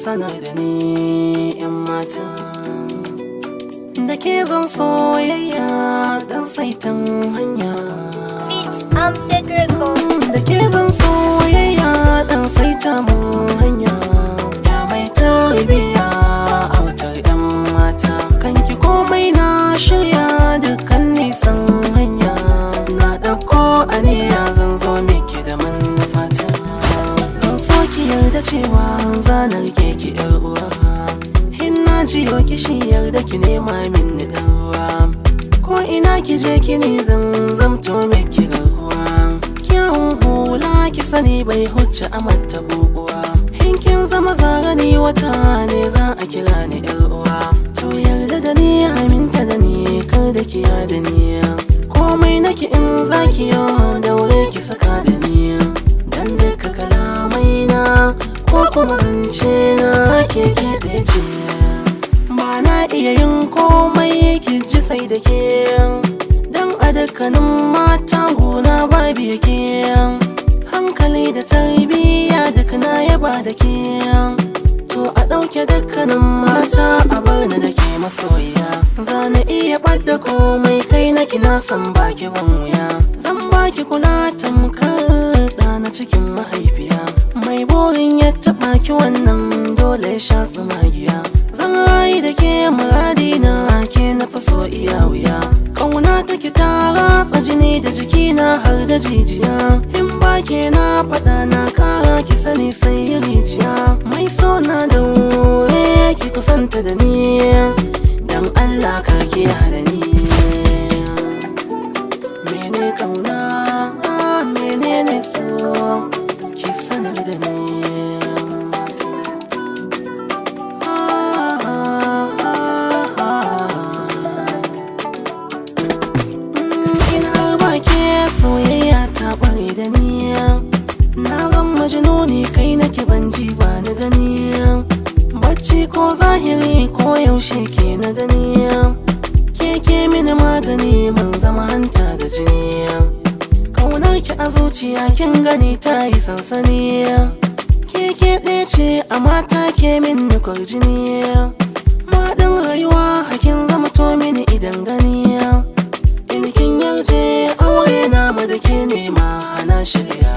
sanar da ni yan mata da ke zan soyayya dan saitan hanya da ke zan soyayya dan saita mun hanya ya mai tarbiya a wutar yan mata kanki komai na shirya dukkan nisan hanya na ɗauko aniya zan zo miki da manufata zan so ki yarda cewa zanar keki yar uwa hinna jiyo kishi yarda ki nema min dan ruwa ko ina ki je kini zan zamto miki garkuwa kyawun hula ki sani bai huce a mata buguwa hinkin zama zagani wata ne za a kira ni yar uwa to yarda da ni aminta da ni kar da ki da ni komai naki in zaki yau daure ki saka da ni dan duka kalamai na ko kuma zance na keke ɗaya ce ba na iya yin komai ki ji sai da ke dan a dukkanin mata gona babu yake hankali da tarbiyya duk na yaba da ke to a ɗauke dukkanin mata a bar ni da ke masoyiya za na iya ɓadda komai kai na kina san baki ban wuya zan baki kula tamkar ɗana cikin mahaifiya mai burin ya taɓa ki wannan dole ya sha tsumagiya zan rayu da ke muradi na ke na faso iya wuya kauna take ta ratsa jini da jikina har da jijiya in ba ke na faɗa na ƙara ki sani sai rijiya mai so na da wuri ki kusanta da ni dan Allah karki hada ni mene kauna menene so ki sanar da ni soyayya ta bare da ni na zan majnuni kai nake ban ji ba na gani bacci ko zahiri ko yaushe ke na gani ke mini magani mun zama hanta da jini kaunar ki a zuciya kin gani ta yi sansani ke ɗaya ce a mata ke min kwarjini maɗin rayuwa hakin zama to mini idan gani in kin yarje aure na da ke nema hana shirya